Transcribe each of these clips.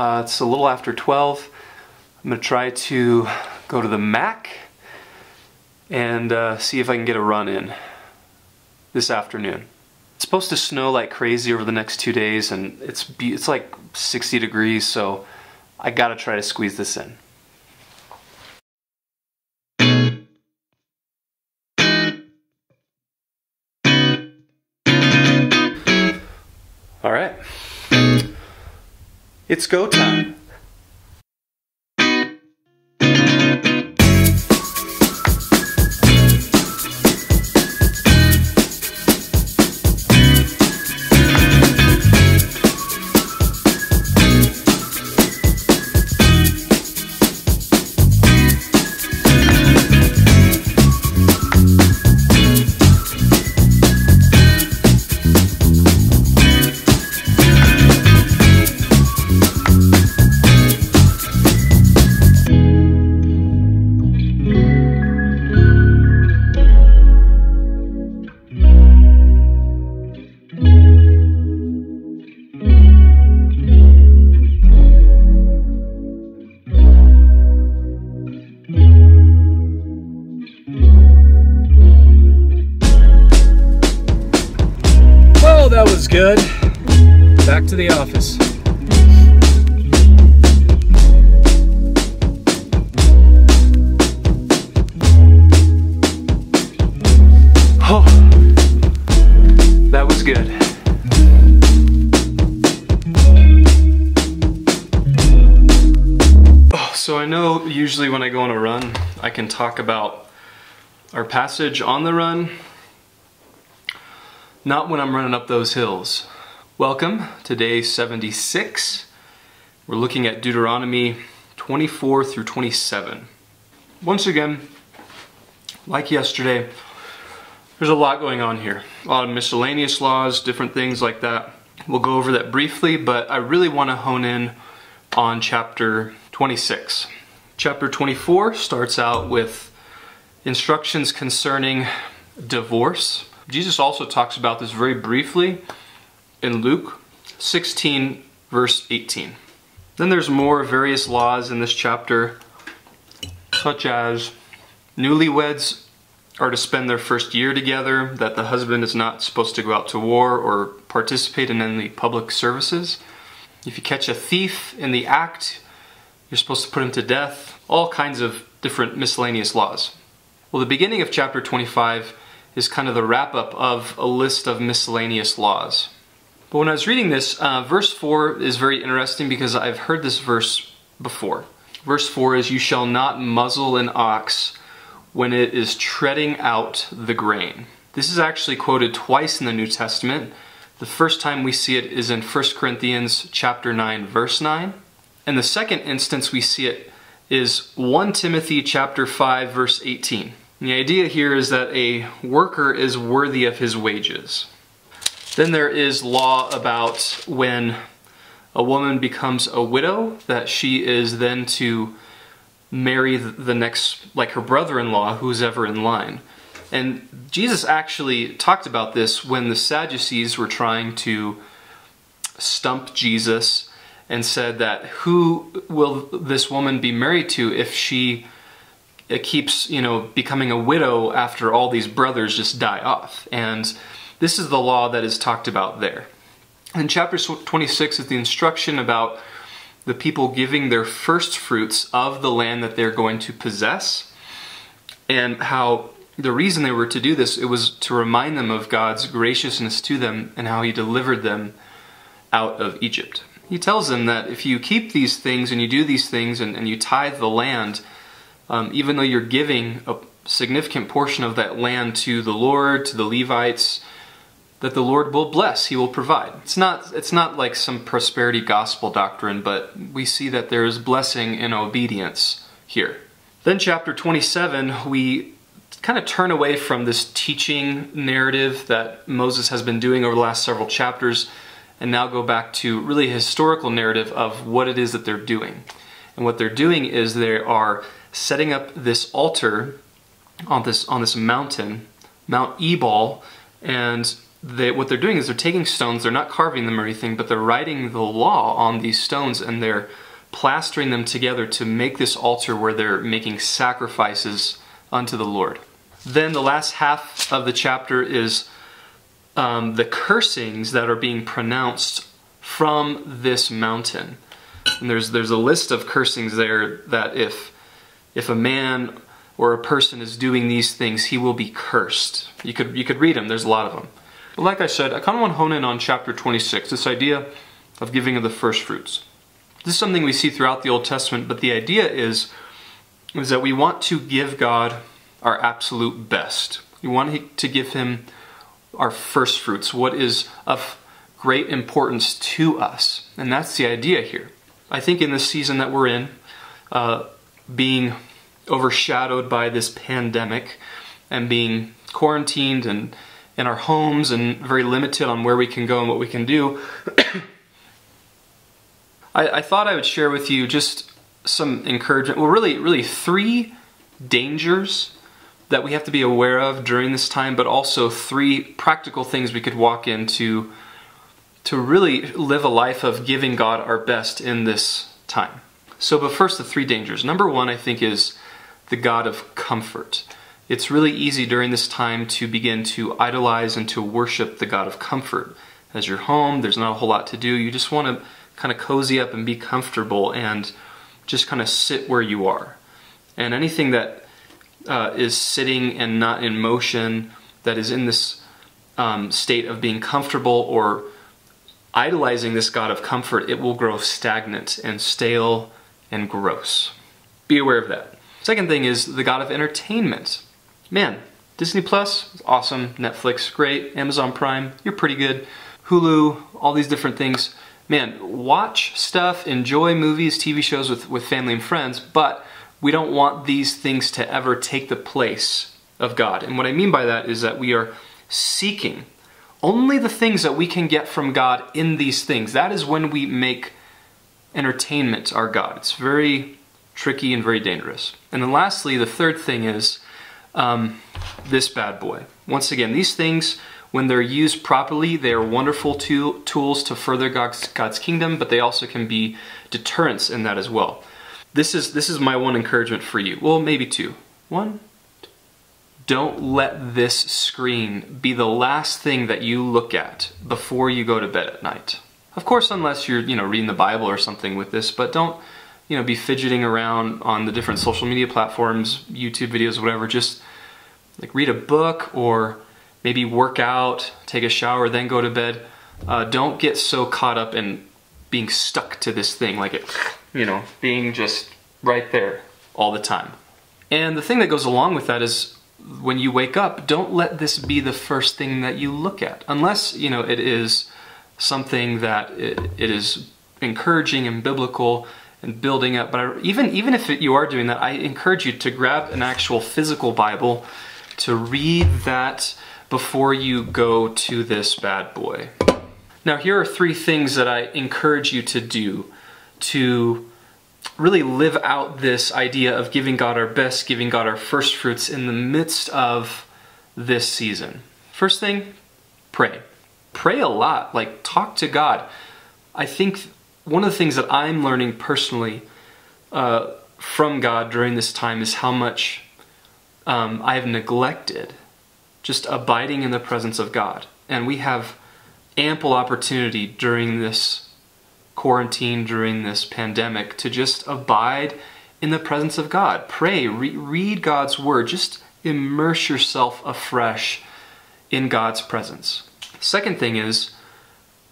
It's a little after 12. I'm going to try to go to the Mac and see if I can get a run in this afternoon. It's supposed to snow like crazy over the next 2 days, and it's like 60 degrees, so I gotta try to squeeze this in. All right, it's go time. That was good. Back to the office. Oh, that was good. Oh, so I know usually when I go on a run, I can talk about our passage on the run. Not when I'm running up those hills. Welcome to day 76. We're looking at Deuteronomy 24 through 27. Once again, like yesterday, there's a lot going on here. A lot of miscellaneous laws, different things like that. We'll go over that briefly, but I really want to hone in on chapter 26. Chapter 24 starts out with instructions concerning divorce. Jesus also talks about this very briefly in Luke 16, verse 18. Then there's more various laws in this chapter, such as newlyweds are to spend their first year together, that the husband is not supposed to go out to war or participate in any public services. If you catch a thief in the act, you're supposed to put him to death. All kinds of different miscellaneous laws. Well, the beginning of chapter 25 is kind of the wrap-up of a list of miscellaneous laws. But when I was reading this, verse 4 is very interesting because I've heard this verse before. Verse 4 is, "You shall not muzzle an ox when it is treading out the grain." This is actually quoted twice in the New Testament. The first time we see it is in 1 Corinthians chapter 9, verse 9. And the second instance we see it is 1 Timothy chapter 5, verse 18. The idea here is that a worker is worthy of his wages. Then there is law about when a woman becomes a widow, that she is then to marry the next, like her brother-in-law, who's ever in line. And Jesus actually talked about this when the Sadducees were trying to stump Jesus and said that who will this woman be married to if she keeps, becoming a widow after all these brothers just die off. And this is the law that is talked about there. And chapter 26 is the instruction about the people giving their first fruits of the land that they're going to possess, and how the reason they were to do this, it was to remind them of God's graciousness to them and how He delivered them out of Egypt. He tells them that if you keep these things and you do these things and you tithe the land, even though you're giving a significant portion of that land to the Lord, to the Levites, that the Lord will bless, He will provide. It's not like some prosperity gospel doctrine, but we see that there is blessing in obedience here. Then chapter 27, we kind of turn away from this teaching narrative that Moses has been doing over the last several chapters, and now go back to really a historical narrative of what it is that they're doing. And what they're doing is they are setting up this altar on this mountain, Mount Ebal, and what they're doing is they're taking stones, they're not carving them or anything, but they're writing the law on these stones and they're plastering them together to make this altar where they're making sacrifices unto the Lord. Then the last half of the chapter is the cursings that are being pronounced from this mountain. And there's a list of cursings there that if a man or a person is doing these things, he will be cursed. You could read them, there's a lot of them. But like I said, I kind of want to hone in on chapter 26, this idea of giving of the first fruits. This is something we see throughout the Old Testament, but the idea is that we want to give God our absolute best. We want to give Him our first fruits, what is of great importance to us. And that's the idea here. I think in this season that we're in, being overshadowed by this pandemic and being quarantined and in our homes and very limited on where we can go and what we can do, I thought I would share with you just some encouragement. Well, really 3 dangers that we have to be aware of during this time, but also 3 practical things we could walk into to really live a life of giving God our best in this time. But first, the 3 dangers. Number 1, I think, is the God of comfort. It's really easy during this time to begin to idolize and to worship the God of comfort. As you're home, there's not a whole lot to do. You just want to kind of cozy up and be comfortable and just kind of sit where you are. And anything that is sitting and not in motion, that is in this state of being comfortable or idolizing this God of comfort, it will grow stagnant and stale and gross. Be aware of that. Second thing is the God of entertainment. Man, Disney Plus, awesome. Netflix, great. Amazon Prime, you're pretty good. Hulu, all these different things. Man, watch stuff, enjoy movies, TV shows with family and friends, but we don't want these things to ever take the place of God. And what I mean by that is that we are seeking only the things that we can get from God in these things. That is when we make entertainment our God. It's very tricky and very dangerous. And then lastly, the third thing is this bad boy. Once again, these things, when they're used properly, they are wonderful tools to further God's kingdom, but they also can be deterrents in that as well. This is my one encouragement for you. Well, maybe 2. 1, don't let this screen be the last thing that you look at before you go to bed at night. Of course, unless you're reading the Bible or something with this, but don't be fidgeting around on the different social media platforms, YouTube videos, whatever. Just like read a book or maybe work out, take a shower, then go to bed. Don't get so caught up in being stuck to this thing, like it, being just right there all the time. And the thing that goes along with that is when you wake up, don't let this be the first thing that you look at, unless it is something that it is encouraging and biblical and building up. But even if you are doing that, I encourage you to grab an actual physical Bible to read that before you go to this bad boy. Now, here are 3 things that I encourage you to do to really live out this idea of giving God our best, giving God our first fruits in the midst of this season. First thing, pray. Pray a lot, like talk to God. I think one of the things that I'm learning personally from God during this time is how much I have neglected just abiding in the presence of God. And we have ample opportunity during this quarantine, during this pandemic, to just abide in the presence of God. Pray, read God's Word, just immerse yourself afresh in God's presence. Second thing is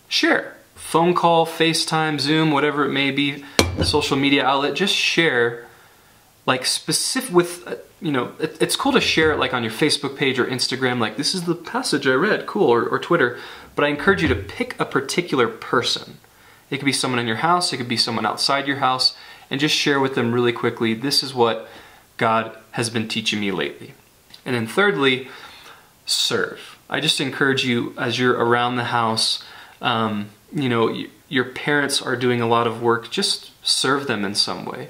share. Phone call, FaceTime, Zoom, whatever it may be, social media outlet, just share, like specific with, it's cool to share it like on your Facebook page or Instagram, like this is the passage I read, cool, or Twitter, but I encourage you to pick a particular person. It could be someone in your house, it could be someone outside your house, and just share with them really quickly, this is what God has been teaching me lately. And then thirdly, serve. I just encourage you as you're around the house, your parents are doing a lot of work, just serve them in some way.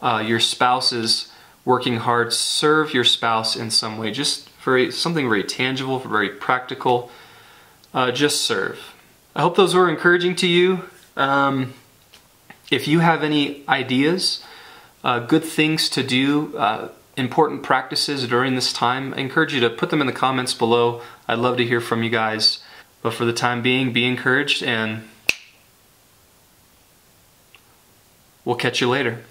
Your spouse is working hard, serve your spouse in some way, just something very tangible, very practical. just serve. I hope those were encouraging to you. If you have any ideas, good things to do, important practices during this time, I encourage you to put them in the comments below. I'd love to hear from you guys. But for the time being, be encouraged, and we'll catch you later.